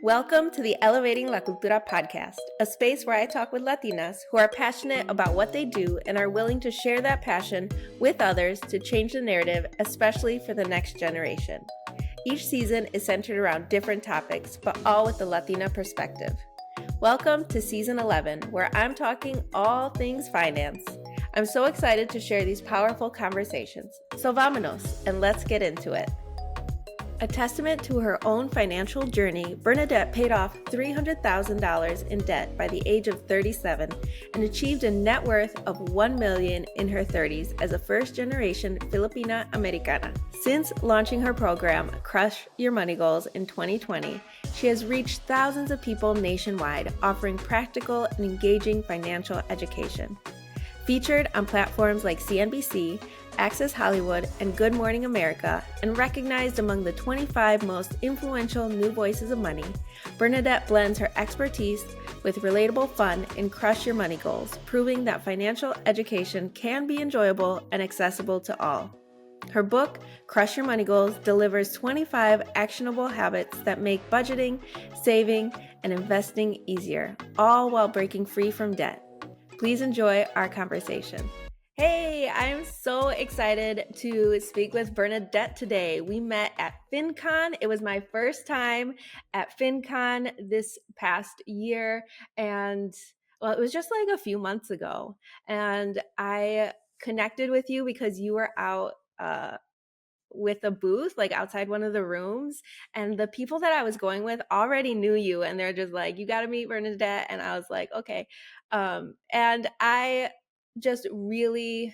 Welcome to the Elevating La Cultura podcast, a space where I talk with Latinas who are passionate about what they do and are willing to share that passion with others to change the narrative, especially for the next generation. Each season is centered around different topics, but all with the Latina perspective. Welcome to season 11, where I'm talking all things finance. I'm so excited to share these powerful conversations. So vámonos, and let's get into it. A testament to her own financial journey, Bernadette paid off $300,000 in debt by the age of 37 and achieved a net worth of $1 million in her 30s as a first-generation Filipina-American. Since launching her program, Crush Your Money Goals, in 2020, she has reached thousands of people nationwide, offering practical and engaging financial education. Featured on platforms like CNBC, Access Hollywood, and Good Morning America, and recognized among the 25 most influential new voices of money, Bernadette blends her expertise with relatable fun in Crush Your Money Goals, proving that financial education can be enjoyable and accessible to all. Her book, Crush Your Money Goals, delivers 25 actionable habits that make budgeting, saving, and investing easier, all while breaking free from debt. Please enjoy our conversation. Hey, I'm so excited to speak with Bernadette today. We met at FinCon. It was my first time at FinCon this past year, and well, it was just like a few months ago. And I connected with you because you were out with a booth, like outside one of the rooms, and the people that I was going with already knew you, and they're just like, you got to meet Bernadette. And I was like, okay. And I just really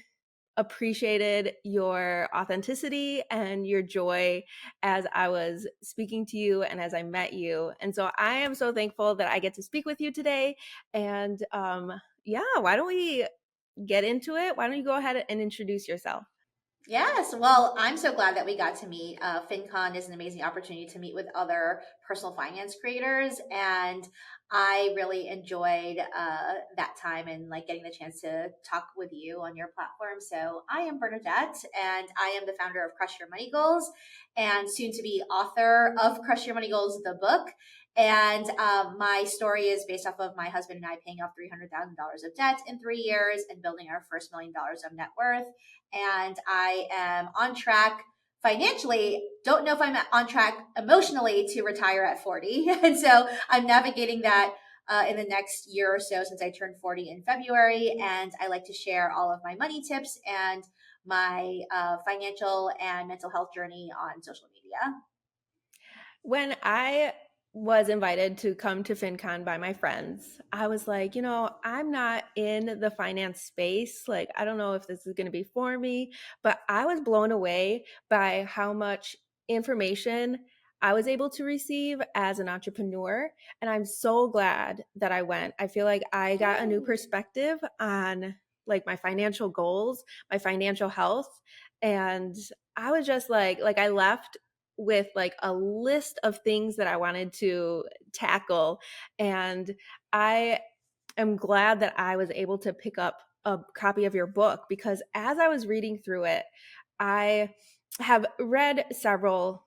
appreciated your authenticity and your joy as I was speaking to you and as I met you. And so I am so thankful that I get to speak with you today. And why don't we get into it? Why don't you go ahead and introduce yourself? Yes, well, I'm so glad that we got to meet. FinCon is an amazing opportunity to meet with other personal finance creators, and I really enjoyed that time and like getting the chance to talk with you on your platform. So I am Bernadette, and I am the founder of Crush Your Money Goals, and soon to be author of Crush Your Money Goals, the book. And my story is based off of my husband and I paying off $300,000 of debt in 3 years and building our first $1 million of net worth. And I am on track financially. Don't know if I'm on track emotionally to retire at 40. And so I'm navigating that in the next year or so since I turned 40 in February. And I like to share all of my money tips and my financial and mental health journey on social media. When I was invited to come to FinCon by my friends, I was like, I'm not in the finance space. Like, I don't know if this is going to be for me, but I was blown away by how much information I was able to receive as an entrepreneur. And I'm so glad that I went. I feel like I got a new perspective on like my financial goals, my financial health. And I was just like I left with like a list of things that I wanted to tackle. And I am glad that I was able to pick up a copy of your book, because as I was reading through it, I have read several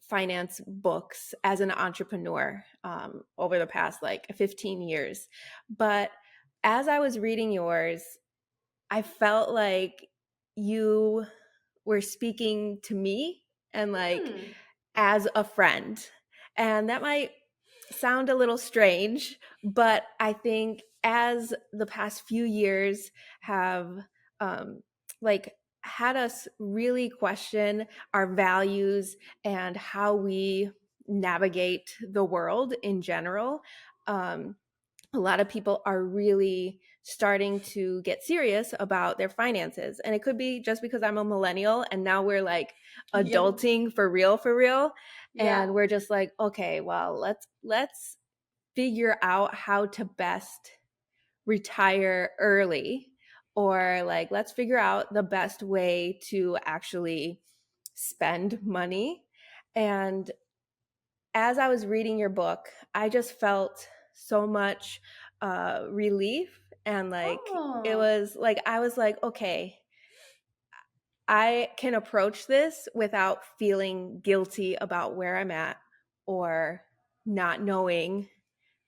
finance books as an entrepreneur over the past like 15 years. But as I was reading yours, I felt like you were speaking to me and like as a friend. And that might sound a little strange, but I think as the past few years have like had us really question our values and how we navigate the world in general, a lot of people are really starting to get serious about their finances. And it could be just because I'm a millennial and now we're like adulting for real. Yeah. And we're just like, okay, well, let's figure out how to best retire early, or like, let's figure out the best way to actually spend money. And as I was reading your book, I just felt so much relief. And like, it was like, I was like, okay, I can approach this without feeling guilty about where I'm at or not knowing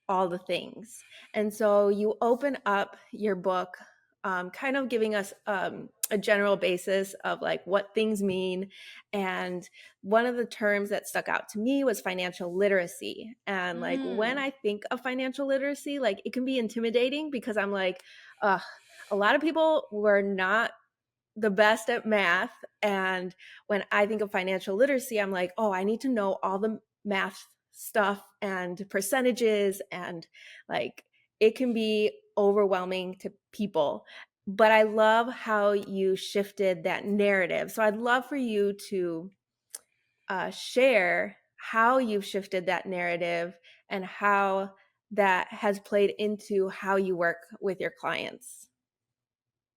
all the things. And so you open up your book, kind of giving us a general basis of like what things mean. And one of the terms that stuck out to me was financial literacy. And like when I think of financial literacy, like it can be intimidating because I'm like, a lot of people were not the best at math. And when I think of financial literacy, I'm like, oh, I need to know all the math stuff and percentages. And like, it can be overwhelming to people. But I love how you shifted that narrative. So I'd love for you to share how you've shifted that narrative and how that has played into how you work with your clients.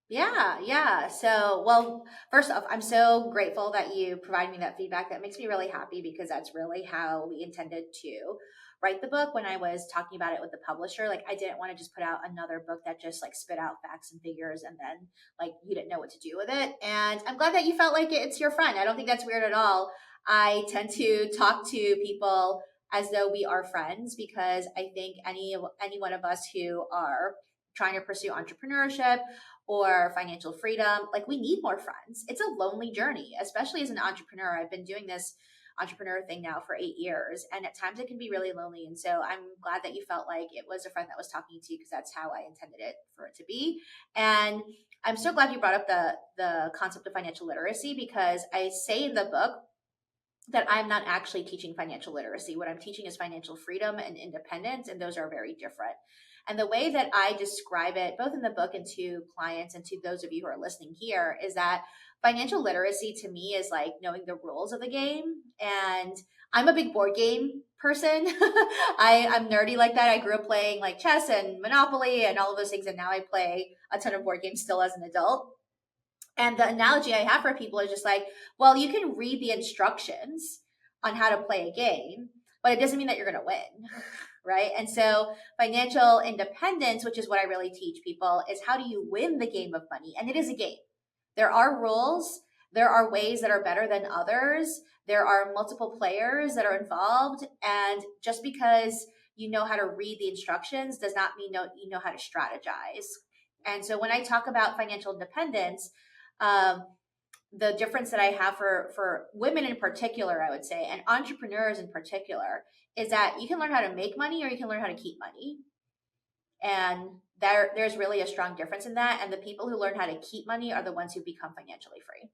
Yeah. So, well, first off, I'm so grateful that you provided me that feedback. That makes me really happy because that's really how we intended to write the book when I was talking about it with the publisher. Like, I didn't want to just put out another book that just like spit out facts and figures and then like you didn't know what to do with it. And I'm glad that you felt like it's your friend. I don't think that's weird at all. I tend to talk to people as though we are friends because I think any one of us who are trying to pursue entrepreneurship or financial freedom, like we need more friends. It's a lonely journey, especially as an entrepreneur. I've been doing this entrepreneur thing now for 8 years, and at times it can be really lonely. And so I'm glad that you felt like it was a friend that was talking to you because that's how I intended it for it to be. And I'm so glad you brought up the concept of financial literacy because I say in the book that I'm not actually teaching financial literacy. What I'm teaching is financial freedom and independence, and those are very different. And the way that I describe it, both in the book and to clients and to those of you who are listening here, is that financial literacy to me is like knowing the rules of the game. And I'm a big board game person. I'm nerdy like that. I grew up playing like chess and Monopoly and all of those things. And now I play a ton of board games still as an adult. And the analogy I have for people is just like, well, you can read the instructions on how to play a game, but it doesn't mean that you're going to win. Right. And so financial independence, which is what I really teach people, is how do you win the game of money? And it is a game. There are rules. There are ways that are better than others. There are multiple players that are involved. And just because you know how to read the instructions does not mean you know how to strategize. And so when I talk about financial independence, the difference that I have for women in particular, I would say, and entrepreneurs in particular, is that you can learn how to make money or you can learn how to keep money. And there's really a strong difference in that. And the people who learn how to keep money are the ones who become financially free.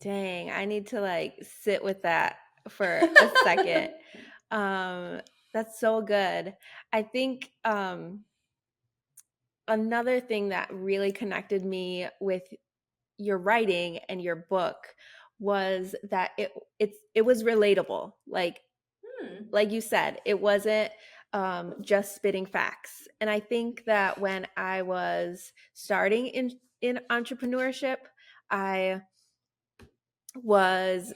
Dang, I need to like sit with that for a second. That's so good. I think another thing that really connected me with your writing and your book was that it was relatable. Like you said, it wasn't just spitting facts. And I think that when I was starting in entrepreneurship, I was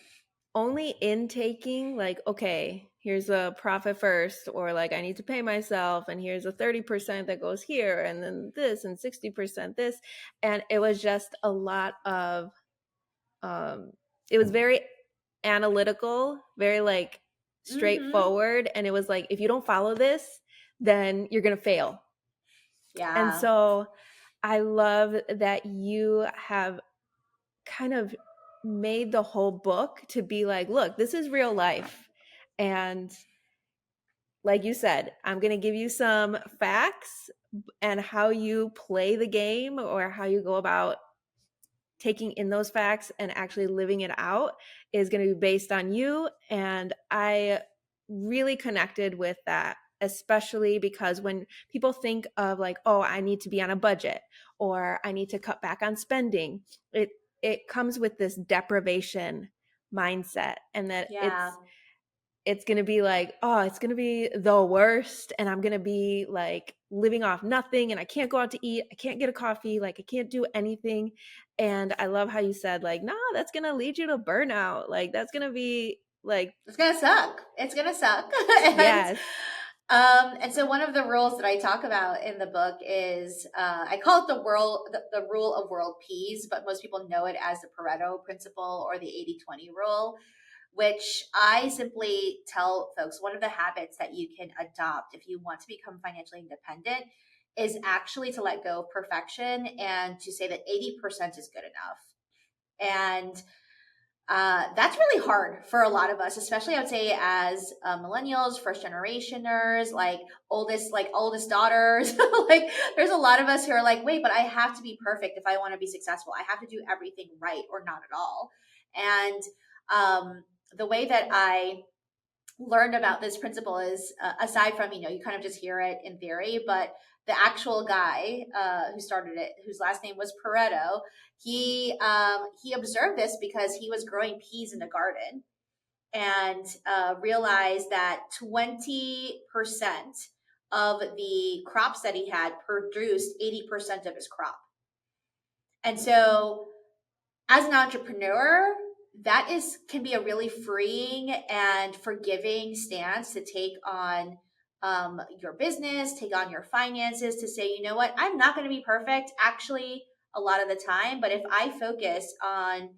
only intaking like, okay, here's a profit first, or like I need to pay myself, and here's a 30% that goes here, and then this, and 60% this. And it was just a lot of it was very analytical, very like straightforward. And it was like, if you don't follow this, then you're gonna fail. Yeah. And so I love that you have kind of made the whole book to be like, look, this is real life. And like you said, I'm going to give you some facts, and how you play the game or how you go about taking in those facts and actually living it out is going to be based on you. And I really connected with that, especially because when people think of like, oh, I need to be on a budget or I need to cut back on spending, it comes with this deprivation mindset, and that it's going to be like, oh, it's going to be the worst, and I'm going to be like living off nothing, and I can't go out to eat, I can't get a coffee, like I can't do anything. And I love how you said like, no, that's going to lead you to burnout. Like that's going to be like, it's going to suck. It's going to suck. Yes. And so one of the rules that I talk about in the book is I call it the rule of world peas, but most people know it as the Pareto principle or the 80-20 rule, which I simply tell folks one of the habits that you can adopt if you want to become financially independent is actually to let go of perfection and to say that 80% is good enough. And that's really hard for a lot of us, especially I would say as millennials, first generationers, like oldest daughters. Like there's a lot of us who are like, wait, but I have to be perfect if I want to be successful. I have to do everything right or not at all. And the way that I learned about this principle is aside from, you kind of just hear it in theory, but the actual guy who started it, whose last name was Pareto, he observed this because he was growing peas in a garden and realized that 20% of the crops that he had produced 80% of his crop. And so as an entrepreneur, that can be a really freeing and forgiving stance to take on your business, take on your finances, to say, you know what, I'm not going to be perfect actually a lot of the time, but if I focus on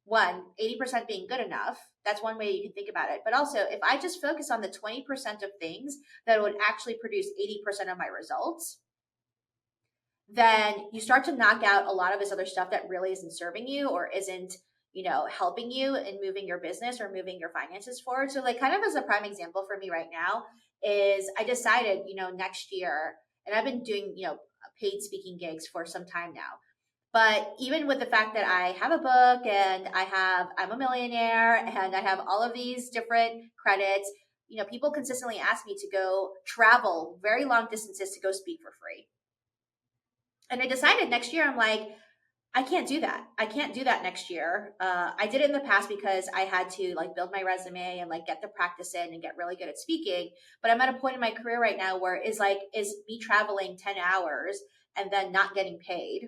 80% being good enough, that's one way you can think about it. But also, if I just focus on the 20% of things that would actually produce 80% of my results, then you start to knock out a lot of this other stuff that really isn't serving you or isn't, helping you in moving your business or moving your finances forward. So like kind of as a prime example for me right now is I decided, next year, and I've been doing, paid speaking gigs for some time now. But even with the fact that I have a book and I'm a millionaire and I have all of these different credits, people consistently ask me to go travel very long distances to go speak for free. And I decided next year, I'm like, I can't do that. I can't do that next year. I did it in the past because I had to like build my resume and like get the practice in and get really good at speaking. But I'm at a point in my career right now where is me traveling 10 hours and then not getting paid?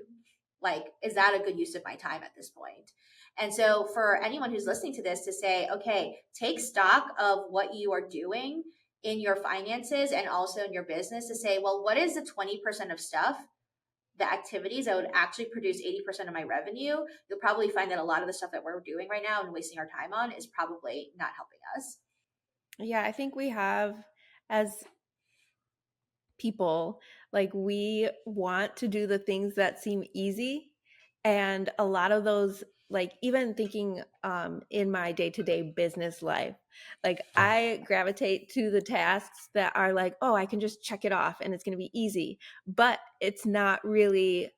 Like, is that a good use of my time at this point? And so for anyone who's listening to this to say, okay, take stock of what you are doing in your finances and also in your business to say, well, what is the 20% of stuff, the activities that would actually produce 80% of my revenue? You'll probably find that a lot of the stuff that we're doing right now and wasting our time on is probably not helping us. Yeah, I think we have, as people, like we want to do the things that seem easy. And a lot of those, like even thinking in my day-to-day business life, like I gravitate to the tasks that are like, oh, I can just check it off and it's going to be easy. But it's not really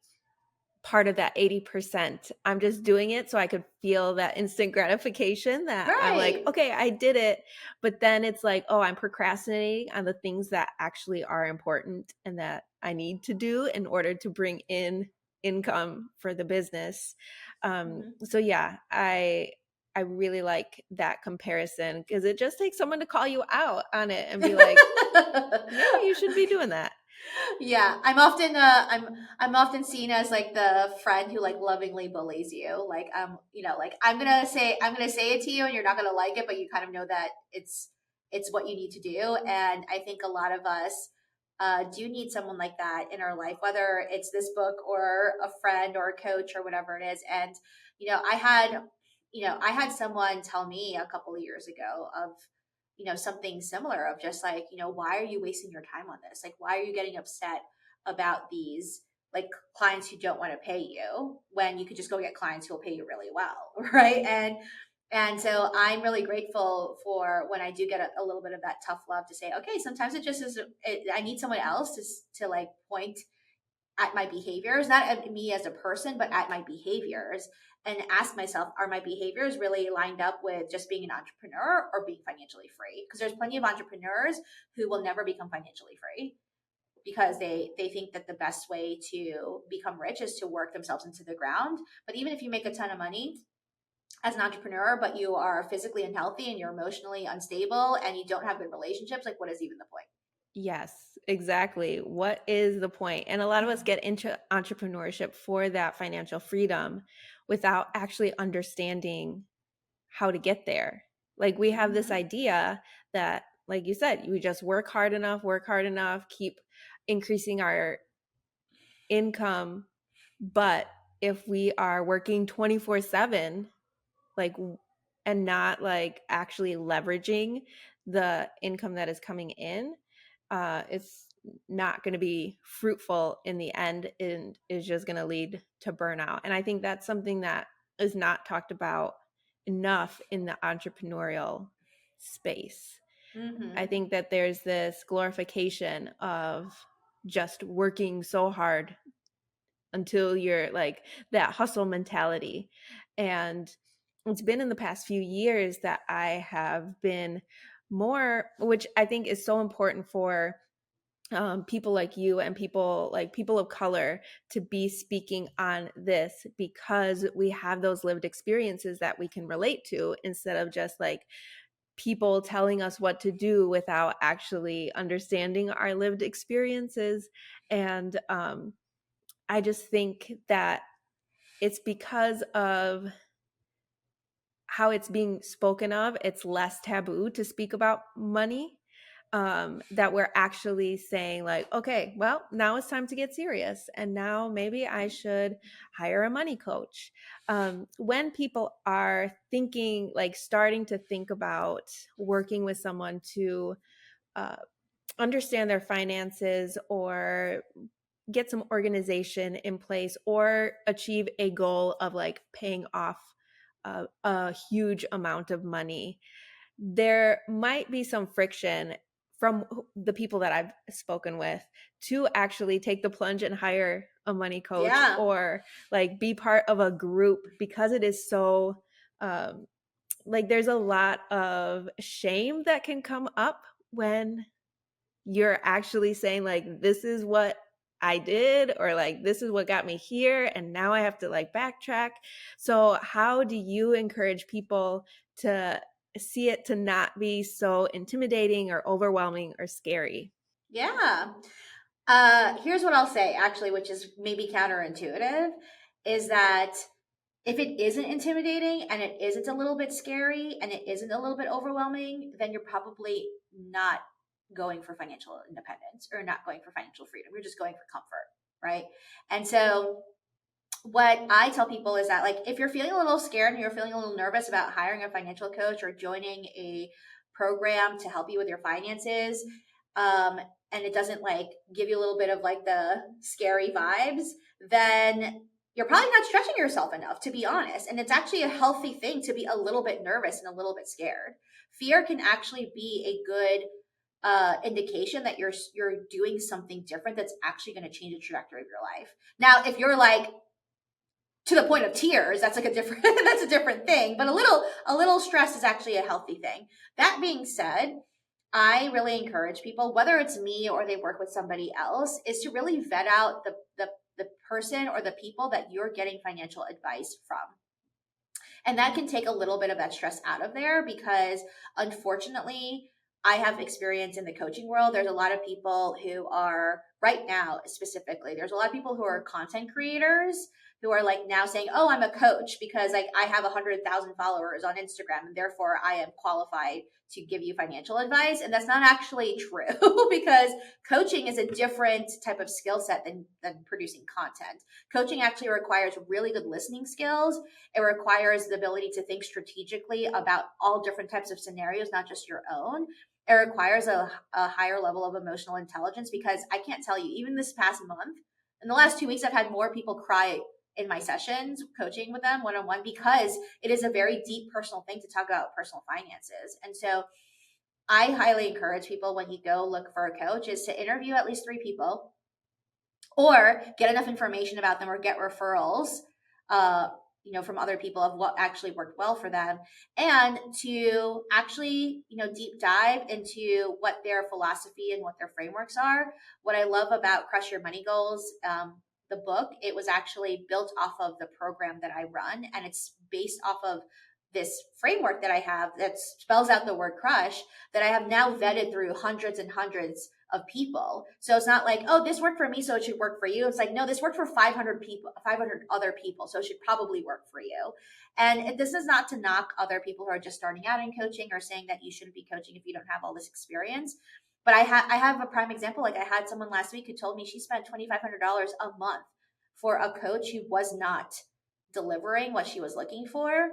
part of that 80%. I'm just doing it so I could feel that instant gratification that I'm like, Right. okay, I did it. But then it's like, oh, I'm procrastinating on the things that actually are important and that I need to do in order to bring in income for the business. So yeah, I really like that comparison because it just takes someone to call you out on it and be like, maybe you should be doing that. Yeah, I'm often seen as like the friend who like lovingly bullies you. Like like I'm gonna say it to you and you're not gonna like it, but you kind of know that it's what you need to do. And I think a lot of us do need someone like that in our life, whether it's this book or a friend or a coach or whatever it is. And I had someone tell me a couple of years ago of something similar of just like, why are you wasting your time on this? Like, why are you getting upset about these like clients who don't want to pay you when you could just go get clients who will pay you really well, right? And so I'm really grateful for when I do get a little bit of that tough love to say, okay, sometimes it just is, I need someone else to like point at my behaviors, not at me as a person, but at my behaviors, and ask myself, are my behaviors really lined up with just being an entrepreneur or being financially free? Because there's plenty of entrepreneurs who will never become financially free because they think that the best way to become rich is to work themselves into the ground. But even if you make a ton of money as an entrepreneur, but you are physically unhealthy and you're emotionally unstable and you don't have good relationships, like what is even the point? Yes, exactly. What is the point? And a lot of us get into entrepreneurship for that financial freedom without actually understanding how to get there. Like we have this idea that, like you said, we just work hard enough, keep increasing our income. But if we are working 24/7, like and not like actually leveraging the income that is coming in, it's not going to be fruitful in the end and is just going to lead to burnout. And I think that's something that is not talked about enough in the entrepreneurial space. I think that there's this glorification of just working so hard until you're like that hustle mentality. And it's been in the past few years that I have been more, which I think is so important for people like you and people of color to be speaking on this, because we have those lived experiences that we can relate to, instead of just like people telling us what to do without actually understanding our lived experiences. And I just think that it's because of how it's being spoken of, it's less taboo to speak about money, that we're actually saying like, okay, well, now it's time to get serious. And now maybe I should hire a money coach. When people are thinking, like starting to think about working with someone to uh, understand their finances or get some organization in place or achieve a goal of like paying off a huge amount of money, there might be some friction from the people that I've spoken with to actually take the plunge and hire a money coach Yeah. or like be part of a group, because it is so like there's a lot of shame that can come up when you're actually saying like, this is what I did, or like this is what got me here and now I have to like backtrack. So how do you encourage people to see it to not be so intimidating or overwhelming or scary? Yeah. Here's what I'll say, actually, which is maybe counterintuitive, is that if it isn't intimidating and it isn't a little bit scary and it isn't a little bit overwhelming, then you're probably not going for financial independence or not going for financial freedom. You're just going for comfort, right? And so what I tell people is that, like, if you're feeling a little scared and you're feeling a little nervous about hiring a financial coach or joining a program to help you with your finances, and it doesn't like give you a little bit of like the scary vibes, then you're probably not stretching yourself enough, to be honest. And it's actually a healthy thing to be a little bit nervous and a little bit scared. Fear can actually be a good indication that you're doing something different that's actually going to change the trajectory of your life. Now, if you're like to the point of tears, that's like a different that's a different thing. But a little stress is actually a healthy thing. That being said, I really encourage people, whether it's me or they work with somebody else, is to really vet out the person or the people that you're getting financial advice from. And that can take a little bit of that stress out of there, because unfortunately, I have experience in the coaching world. There's a lot of people who are right now, specifically, there's a lot of people who are content creators who are like now saying, oh, I'm a coach because like I have 100,000 followers on Instagram and therefore I am qualified to give you financial advice. And that's not actually true because coaching is a different type of skill set than producing content. Coaching actually requires really good listening skills. It requires the ability to think strategically about all different types of scenarios, not just your own. It requires a higher level of emotional intelligence, because I can't tell you, even this past month, in the last 2 weeks, I've had more people cry in my sessions coaching with them one-on-one, because it is a very deep personal thing to talk about personal finances. And so I highly encourage people, when you go look for a coach, is to interview at least 3 people or get enough information about them or get referrals from other people of what actually worked well for them, and to actually deep dive into what their philosophy and what their frameworks are. What I love about Crush Your Money Goals, the book, it was actually built off of the program that I run, and it's based off of this framework that I have that spells out the word crush, that I have now vetted through hundreds and hundreds of people. So it's not like, oh, this worked for me, so it should work for you. It's like, no, this worked for 500 people, 500 other people, so it should probably work for you. And this is not to knock other people who are just starting out in coaching or saying that you shouldn't be coaching if you don't have all this experience. But I have a prime example. Like, I had someone last week who told me she spent $2,500 a month for a coach who was not delivering what she was looking for.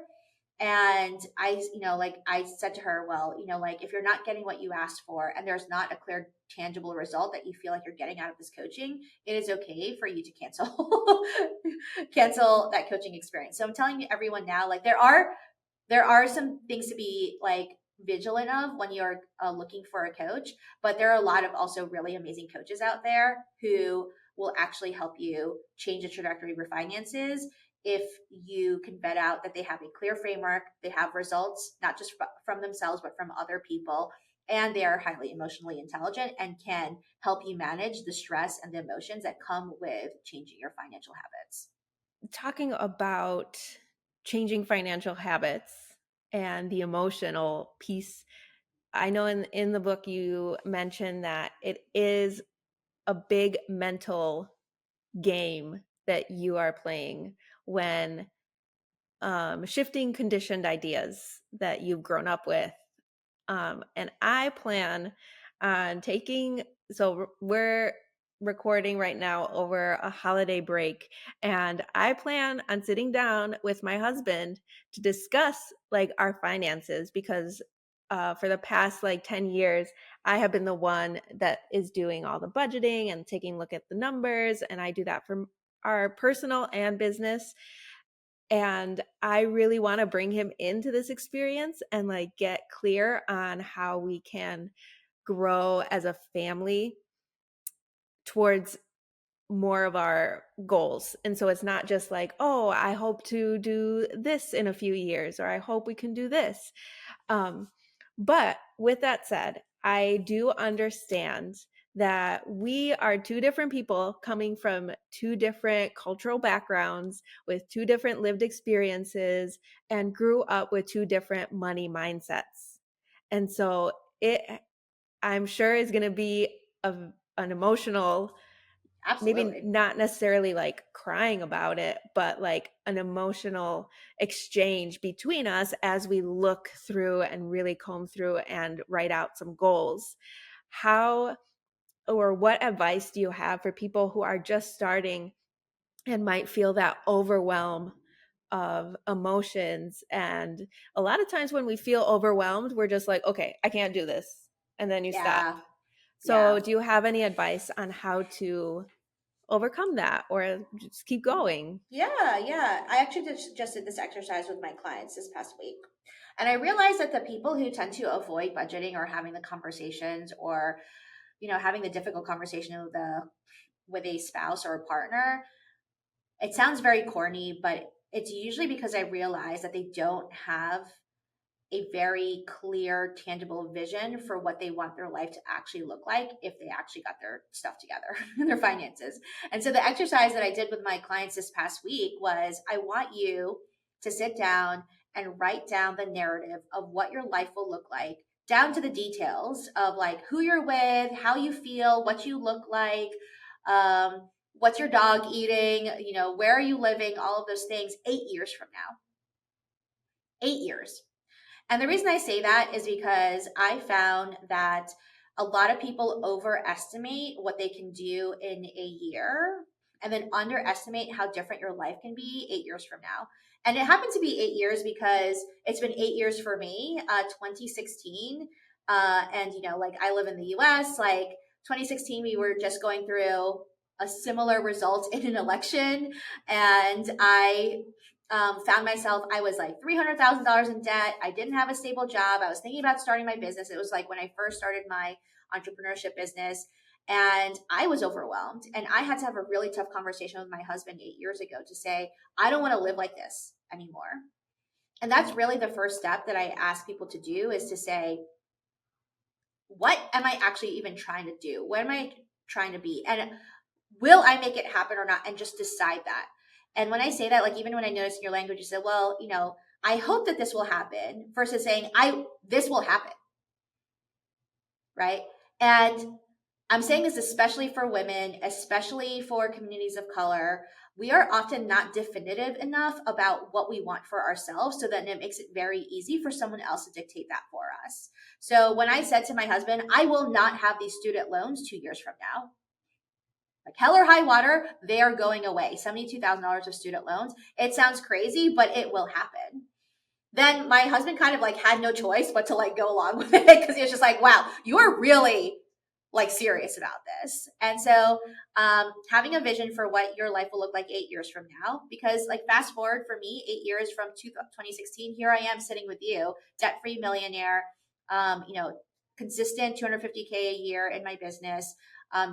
And I said to her, well, if you're not getting what you asked for and there's not a clear, tangible result that you feel like you're getting out of this coaching, it is okay for you to cancel cancel that coaching experience. So I'm telling everyone now, like there are some things to be like vigilant of when you're looking for a coach, but there are a lot of also really amazing coaches out there who will actually help you change the trajectory of your finances if you can vet out that they have a clear framework, they have results, not just from themselves, but from other people, and they are highly emotionally intelligent and can help you manage the stress and the emotions that come with changing your financial habits. Talking about changing financial habits and the emotional piece, I know in the book you mentioned that it is a big mental game that you are playing when shifting conditioned ideas that you've grown up with. And I plan on taking, so we're recording right now over a holiday break, and I plan on sitting down with my husband to discuss like our finances, because for the past like 10 years, I have been the one that is doing all the budgeting and taking a look at the numbers, and I do that for our personal and business. And I really want to bring him into this experience and like get clear on how we can grow as a family towards more of our goals. And so it's not just like, oh, I hope to do this in a few years, or I hope we can do this. But with that said, I do understand that we are two different people coming from two different cultural backgrounds with two different lived experiences and grew up with two different money mindsets. And so it, I'm sure, is going to be an emotional, maybe Absolutely. not necessarily like crying about it, but like an emotional exchange between us as we look through and really comb through and write out some goals. How, or what advice do you have for people who are just starting and might feel that overwhelm of emotions? And a lot of times when we feel overwhelmed, we're just like, okay, I can't do this. And then you stop. Yeah. So, Yeah. do you have any advice on how to overcome that or just keep going? Yeah. I actually just did this exercise with my clients this past week. And I realized that the people who tend to avoid budgeting or having the conversations or, having the difficult conversation with a spouse or a partner, it sounds very corny, but it's usually because I realize that they don't have a very clear, tangible vision for what they want their life to actually look like if they actually got their stuff together and their finances. And so the exercise that I did with my clients this past week was, I want you to sit down and write down the narrative of what your life will look like, down to the details of like who you're with, how you feel, what you look like, what's your dog eating, where are you living, all of those things 8 years from now. 8 years. And the reason I say that is because I found that a lot of people overestimate what they can do in a year and then underestimate how different your life can be 8 years from now. And it happened to be 8 years because it's been 8 years for me, 2016. And, like I live in the US, like 2016, we were just going through a similar result in an election. And I found myself, I was like $300,000 in debt. I didn't have a stable job. I was thinking about starting my business. It was like when I first started my entrepreneurship business, and I was overwhelmed. And I had to have a really tough conversation with my husband 8 years ago to say, I don't want to live like this anymore. And that's really the first step that I ask people to do, is to say, what am I actually even trying to do? What am I trying to be? And will I make it happen or not? And just decide that. And when I say that, like even when I notice in your language, you said, well, I hope that this will happen, versus saying, this will happen. Right. And I'm saying this especially for women, especially for communities of color. We are often not definitive enough about what we want for ourselves, so that it makes it very easy for someone else to dictate that for us. So when I said to my husband, I will not have these student loans 2 years from now, like hell or high water, they are going away. $72,000 of student loans. It sounds crazy, but it will happen. then my husband kind of like had no choice but to like go along with it, because he was just like, wow, you're really like serious about this. And so having a vision for what your life will look like 8 years from now, because like fast forward for me, 8 years from 2016, here I am sitting with you, debt-free millionaire, you know, consistent 250K a year in my business,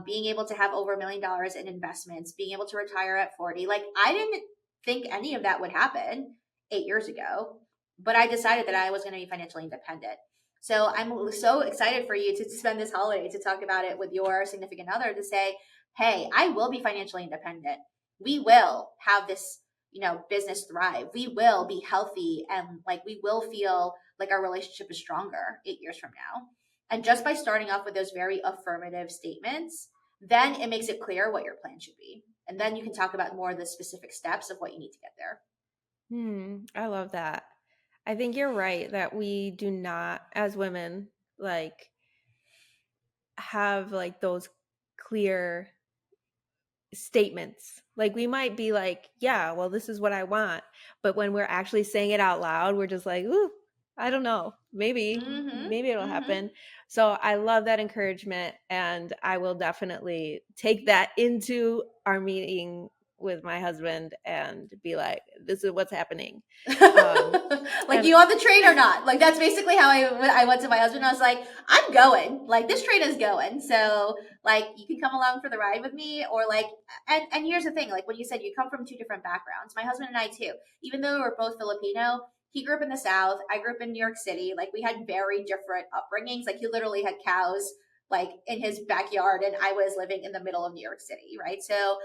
being able to have over $1 million in investments, being able to retire at 40. Like, I didn't think any of that would happen 8 years ago, but I decided that I was going to be financially independent. So I'm so excited for you to spend this holiday to talk about it with your significant other, to say, hey, I will be financially independent. We will have this, you know, business thrive. We will be healthy, and like we will feel like our relationship is stronger 8 years from now. And just by starting off with those very affirmative statements, then it makes it clear what your plan should be. And then you can talk about more of the specific steps of what you need to get there. I love that. I think you're right that we do not, as women, like have like those clear statements. Like we might be like, yeah, well, this is what I want. But when we're actually saying it out loud, we're just like, ooh, I don't know. Maybe it'll happen. So I love that encouragement. And I will definitely take that into our meeting with my husband and be like, this is what's happening. Like, you on the train or not? Like, that's basically how I went to my husband. I was like, I'm going. Like, this train is going. So, like, you can come along for the ride with me, or like, and here's the thing. Like, when you said you come from two different backgrounds, my husband and I too. Even though we're both Filipino, he grew up in the South. I grew up in New York City. Like, we had very different upbringings. Like, he literally had cows like in his backyard, and I was living in the middle of New York City, right? So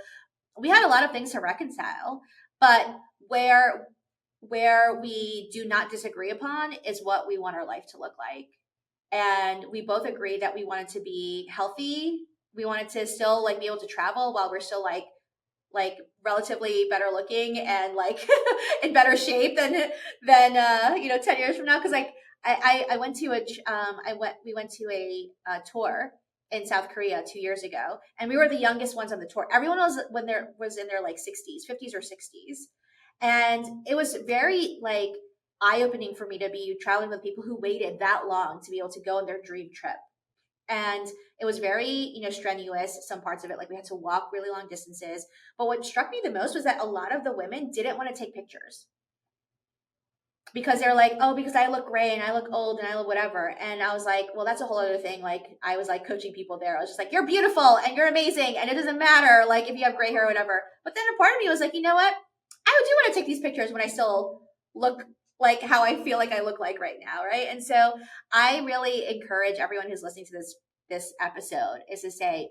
we had a lot of things to reconcile, but where we do not disagree upon is what we want our life to look like. And we both agreed that we wanted to be healthy. We wanted to still like be able to travel while we're still like relatively better looking and like in better shape than you know, 10 years from now. Cause like I went to we went to a tour in South Korea 2 years ago, and we were the youngest ones on the tour. Everyone was in their like 60s, 50s or 60s. And it was very like eye-opening for me to be traveling with people who waited that long to be able to go on their dream trip. And it was very, you know, strenuous, some parts of it, like we had to walk really long distances. But what struck me the most was that a lot of the women didn't want to take pictures, because they're like, oh, because I look gray and I look old and I look whatever. And I was like, well, that's a whole other thing. Like, I was like coaching people there. I was just like, you're beautiful and you're amazing, and it doesn't matter like if you have gray hair or whatever. But then a part of me was like, you know what? I do want to take these pictures when I still look like how I feel like I look like right now, right? And so I really encourage everyone who's listening to this episode is to say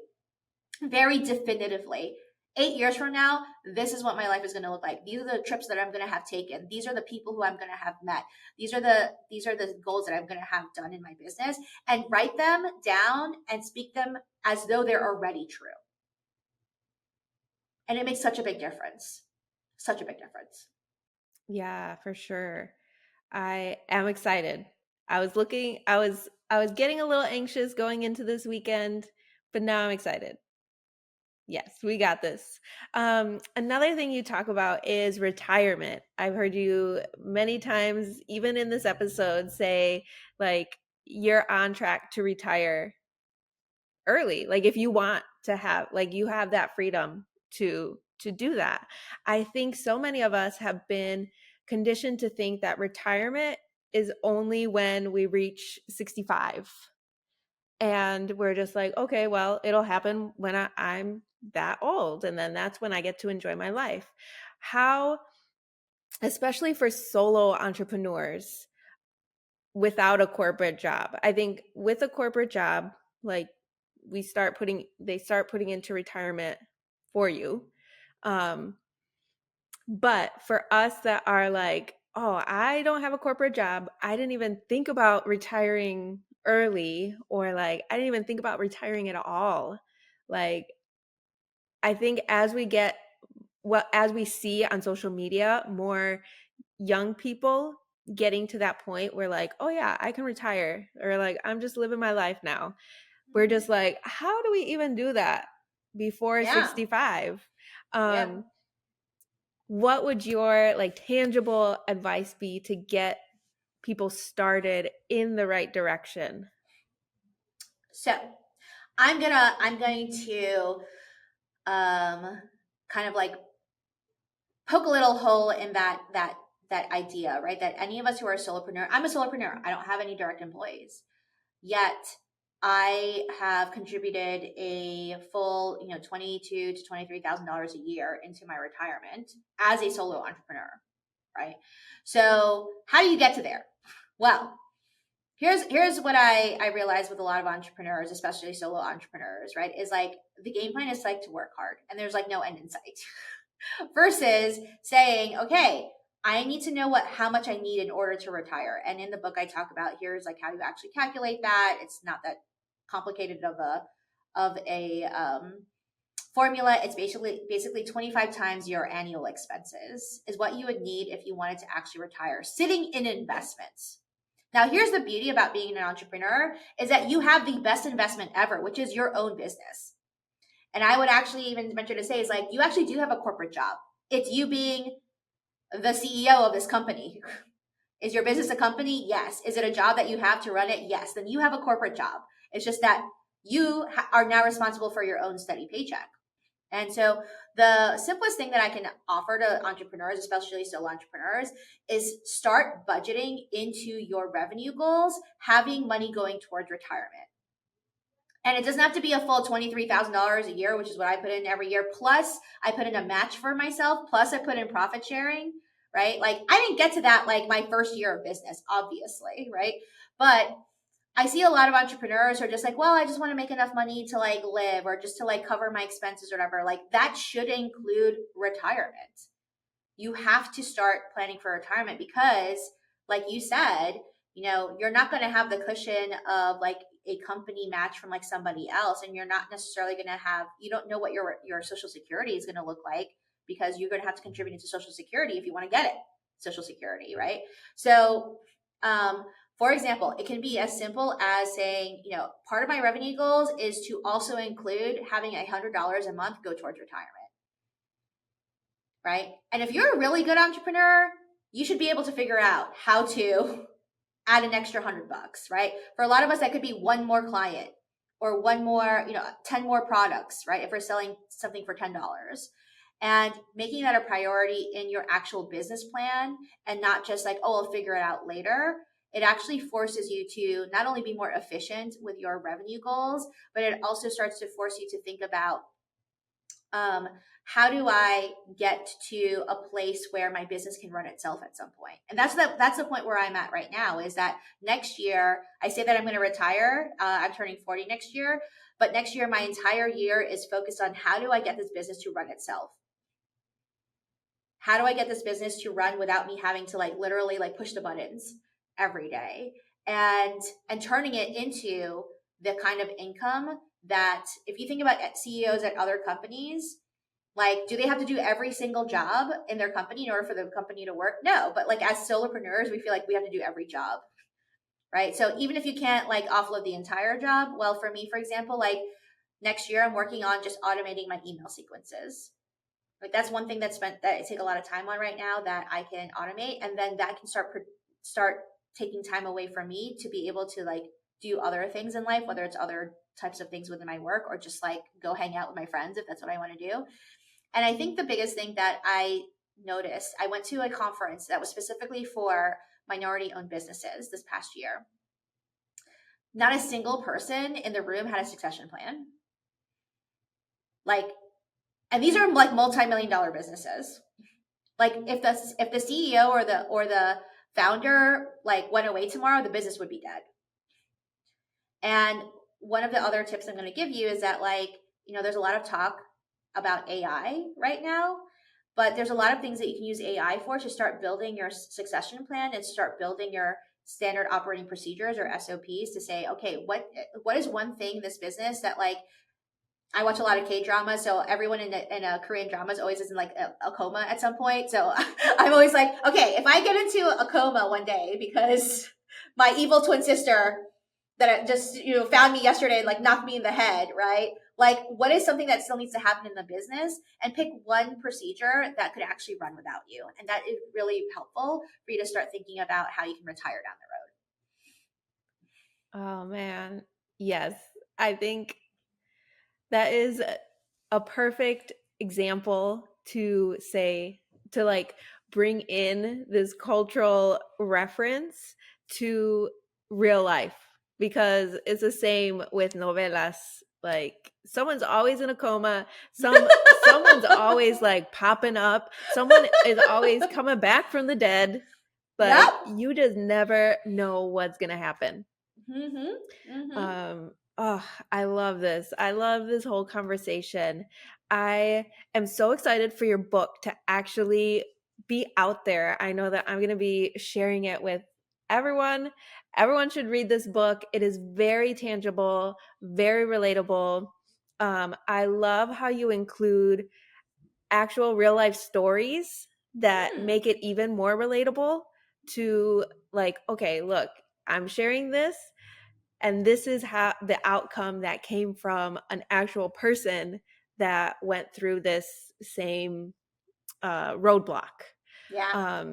very definitively, 8 years from now, this is what my life is going to look like. These are the trips that I'm going to have taken. These are the people who I'm going to have met. These are the goals that I'm going to have done in my business, and write them down and speak them as though they're already true. And it makes such a big difference. Such a big difference. Yeah, for sure. I am excited. I was getting a little anxious going into this weekend, but now I'm excited. Yes, we got this. Another thing you talk about is retirement. I've heard you many times, even in this episode, say like you're on track to retire early. Like if you want to have, like you have that freedom to do that. I think so many of us have been conditioned to think that retirement is only when we reach 65. And we're just like, okay, well, it'll happen when I'm that old. And then that's when I get to enjoy my life. How, especially for solo entrepreneurs without a corporate job, I think with a corporate job, like they start putting into retirement for you. But for us that are like, oh, I don't have a corporate job, I didn't even think about retiring early, or like I didn't even think about retiring at all. Like I think as we see on social media more young people getting to that point where like, oh yeah, I can retire, or like I'm just living my life now. We're just like, how do we even do that before 65? Yeah. What would your like tangible advice be to get people started in the right direction? So I'm going to kind of like poke a little hole in that idea, right? That any of us who are a solopreneur, I'm a solopreneur. I don't have any direct employees. Yet I have contributed a full, $22,000 to $23,000 a year into my retirement as a solo entrepreneur, right? So how do you get to there? Well, here's what I realize with a lot of entrepreneurs, especially solo entrepreneurs, right? Is like the game plan is like to work hard and there's like no end in sight versus saying, okay, I need to know how much I need in order to retire. And in the book I talk about here's like how you actually calculate that. It's not that complicated of a formula. It's basically 25 times your annual expenses is what you would need if you wanted to actually retire sitting in investments. Now, here's the beauty about being an entrepreneur is that you have the best investment ever, which is your own business. And I would actually even venture to say is like, you actually do have a corporate job. It's you being the CEO of this company. Is your business a company? Yes. Is it a job that you have to run it? Yes. Then you have a corporate job. It's just that you are now responsible for your own steady paycheck. And so the simplest thing that I can offer to entrepreneurs, especially solo entrepreneurs, is start budgeting into your revenue goals, having money going towards retirement. And it doesn't have to be a full $23,000 a year, which is what I put in every year. Plus, I put in a match for myself. Plus, I put in profit sharing, right? Like, I didn't get to that like my first year of business, obviously, right? But I see a lot of entrepreneurs who are just like, well, I just want to make enough money to like live or just to like cover my expenses or whatever. Like, that should include retirement. You have to start planning for retirement because, like you said, you're not going to have the cushion of like a company match from like somebody else, and you're not necessarily going to have, you don't know what your Social Security is going to look like because you're going to have to contribute into Social Security if you want to get it, Social Security, right? So, for example, it can be as simple as saying, part of my revenue goals is to also include having $100 a month go towards retirement, right? And if you're a really good entrepreneur, you should be able to figure out how to add an extra $100, right? For a lot of us, that could be one more client or one more, 10 more products, right? If we're selling something for $10 and making that a priority in your actual business plan and not just like, oh, I'll figure it out later. It actually forces you to not only be more efficient with your revenue goals, but it also starts to force you to think about, how do I get to a place where my business can run itself at some point? And that's the point where I'm at right now, is that next year, I say that I'm going to retire. I'm turning 40 next year, but next year, my entire year is focused on how do I get this business to run itself? How do I get this business to run without me having to like literally like push the buttons every day, and turning it into the kind of income that, if you think about CEOs at other companies, like, do they have to do every single job in their company in order for the company to work? No, but like as solopreneurs, we feel like we have to do every job, right? So even if you can't like offload the entire job, well, for me, for example, like next year, I'm working on just automating my email sequences. Like that's one thing that I take a lot of time on right now that I can automate, and then that can start taking time away from me to be able to like do other things in life, whether it's other types of things within my work or just like go hang out with my friends if that's what I want to do. And I think the biggest thing that I noticed, I went to a conference that was specifically for minority-owned businesses this past year. Not a single person in the room had a succession plan. Like, and these are like multi-million-dollar businesses. Like, if the CEO or the founder like went away tomorrow, the business would be dead. And one of the other tips I'm going to give you is that, like, there's a lot of talk about AI right now, but there's a lot of things that you can use AI for to start building your succession plan and start building your standard operating procedures or SOPs to say, okay, what is one thing in this business that, like, I watch a lot of K-drama, so everyone in a Korean drama is always in like a coma at some point. So I'm always like, okay, if I get into a coma one day because my evil twin sister that just found me yesterday and like knocked me in the head, right? Like, what is something that still needs to happen in the business, and pick one procedure that could actually run without you. And that is really helpful for you to start thinking about how you can retire down the road. Oh man. Yes. I think that is a perfect example to say, to like bring in this cultural reference to real life, because it's the same with novelas. Like someone's always in a coma, someone's always like popping up, someone is always coming back from the dead, but Yep. you just never know what's gonna happen. Mm-hmm. Oh, I love this. I love this whole conversation. I am so excited for your book to actually be out there. I know that I'm going to be sharing it with everyone. Everyone should read this book. It is very tangible, very relatable. I love how you include actual real life stories that make it even more relatable to, like, okay, look, I'm sharing this, and this is how the outcome that came from an actual person that went through this same roadblock. Yeah.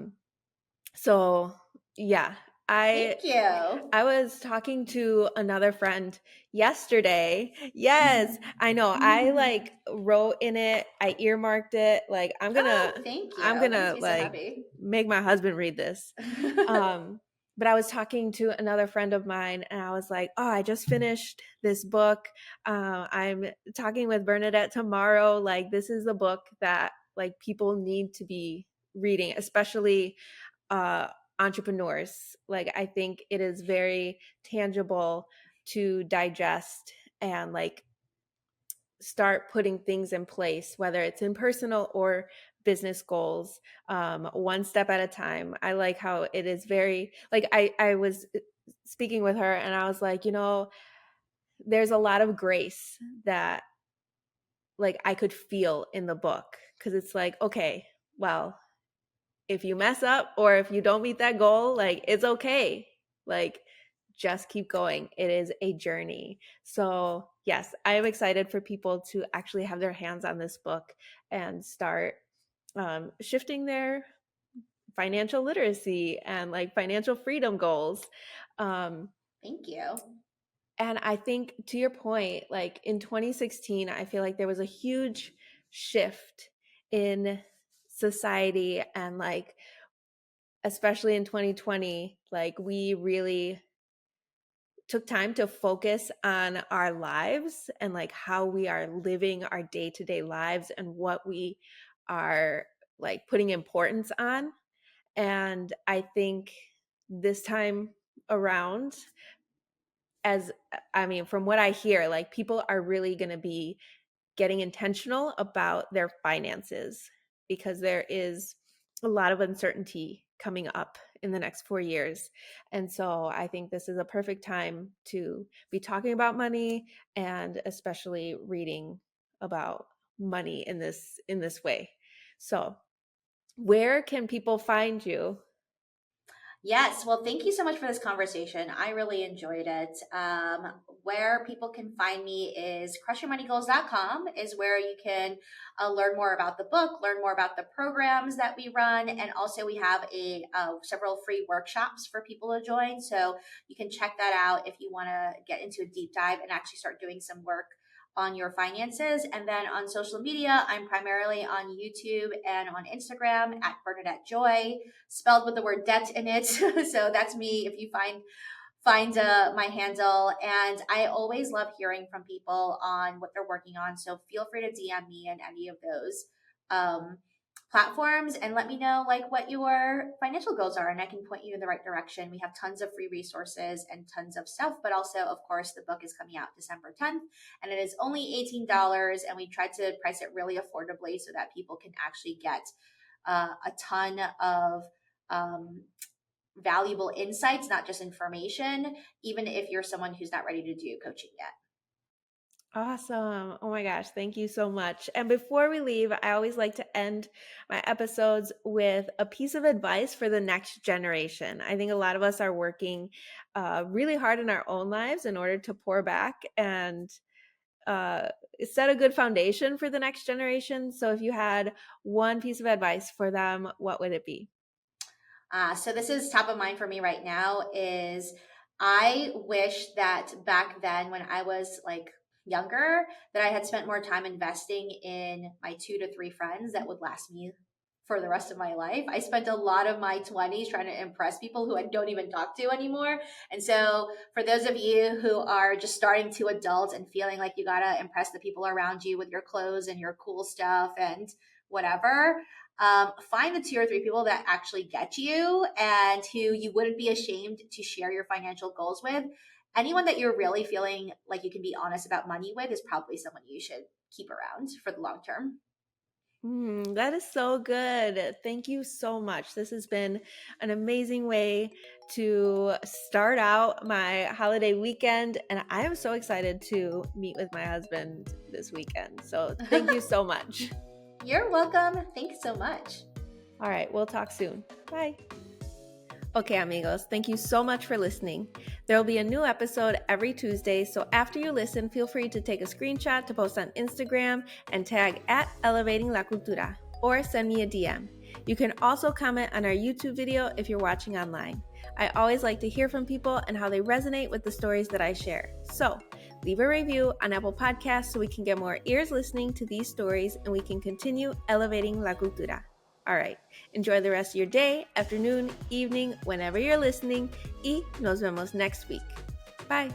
So yeah, I Thank you. I was talking to another friend yesterday. Yes, I know. I like wrote in it, I earmarked it. Like Oh, thank you. I'm That makes gonna me so like happy. make my husband read this. But I was talking to another friend of mine and I was like, oh, I just finished this book. I'm talking with Bernadette tomorrow. Like, this is a book that like people need to be reading, especially uh, entrepreneurs. Like, I think it is very tangible to digest and like start putting things in place, whether it's in personal or business goals, one step at a time. I like how it is very like I was speaking with her and I was like, there's a lot of grace that like I could feel in the book, because it's like, okay, well, if you mess up or if you don't meet that goal, like it's okay. Like just keep going. It is a journey. So, yes, I am excited for people to actually have their hands on this book and start shifting their financial literacy and like financial freedom goals. Um, Thank you. and I think to your point, like in 2016, I feel like there was a huge shift in society, and like especially in 2020, like we really took time to focus on our lives and like how we are living our day-to-day lives and what we are like putting importance on. And I think this time around, as I mean, from what I hear, like people are really going to be getting intentional about their finances, because there is a lot of uncertainty coming up in the next 4 years. And so I think this is a perfect time to be talking about money, and especially reading about money in this way. So, where can people find you? Yes. Well, thank you so much for this conversation. I really enjoyed it. Where people can find me is crushyourmoneygoals.com is where you can learn more about the book, learn more about the programs that we run. And also we have several free workshops for people to join. So you can check that out if you want to get into a deep dive and actually start doing some work on your finances. And then on social media, I'm primarily on YouTube and on Instagram at Bernadette Joy, spelled with the word debt in it. So that's me if you find my handle. And I always love hearing from people on what they're working on. So feel free to DM me in any of those platforms and let me know like what your financial goals are, and I can point you in the right direction. We have tons of free resources and tons of stuff, but also of course the book is coming out December 10th and it is only $18, and we tried to price it really affordably so that people can actually get a ton of valuable insights, not just information, even if you're someone who's not ready to do coaching yet. Awesome. Oh my gosh. Thank you so much. And before we leave, I always like to end my episodes with a piece of advice for the next generation. I think a lot of us are working really hard in our own lives in order to pour back and set a good foundation for the next generation. So if you had one piece of advice for them, what would it be? So this is top of mind for me right now is I wish that back then when I was like younger, that I had spent more time investing in my 2 to 3 friends that would last me for the rest of my life. I spent a lot of my 20s trying to impress people who I don't even talk to anymore. And so for those of you who are just starting to adult and feeling like you got to impress the people around you with your clothes and your cool stuff and whatever, find the 2 or 3 people that actually get you and who you wouldn't be ashamed to share your financial goals with. Anyone that you're really feeling like you can be honest about money with is probably someone you should keep around for the long term. That is so good. Thank you so much. This has been an amazing way to start out my holiday weekend. And I am so excited to meet with my husband this weekend. So thank you so much. You're welcome. Thanks so much. All right, we'll talk soon. Bye. Okay, amigos, thank you so much for listening. There will be a new episode every Tuesday, so after you listen, feel free to take a screenshot to post on Instagram and tag at Elevating La Cultura, or send me a DM. You can also comment on our YouTube video if you're watching online. I always like to hear from people and how they resonate with the stories that I share. So leave a review on Apple Podcasts so we can get more ears listening to these stories and we can continue elevating La Cultura. All right, enjoy the rest of your day, afternoon, evening, whenever you're listening, y nos vemos next week. Bye.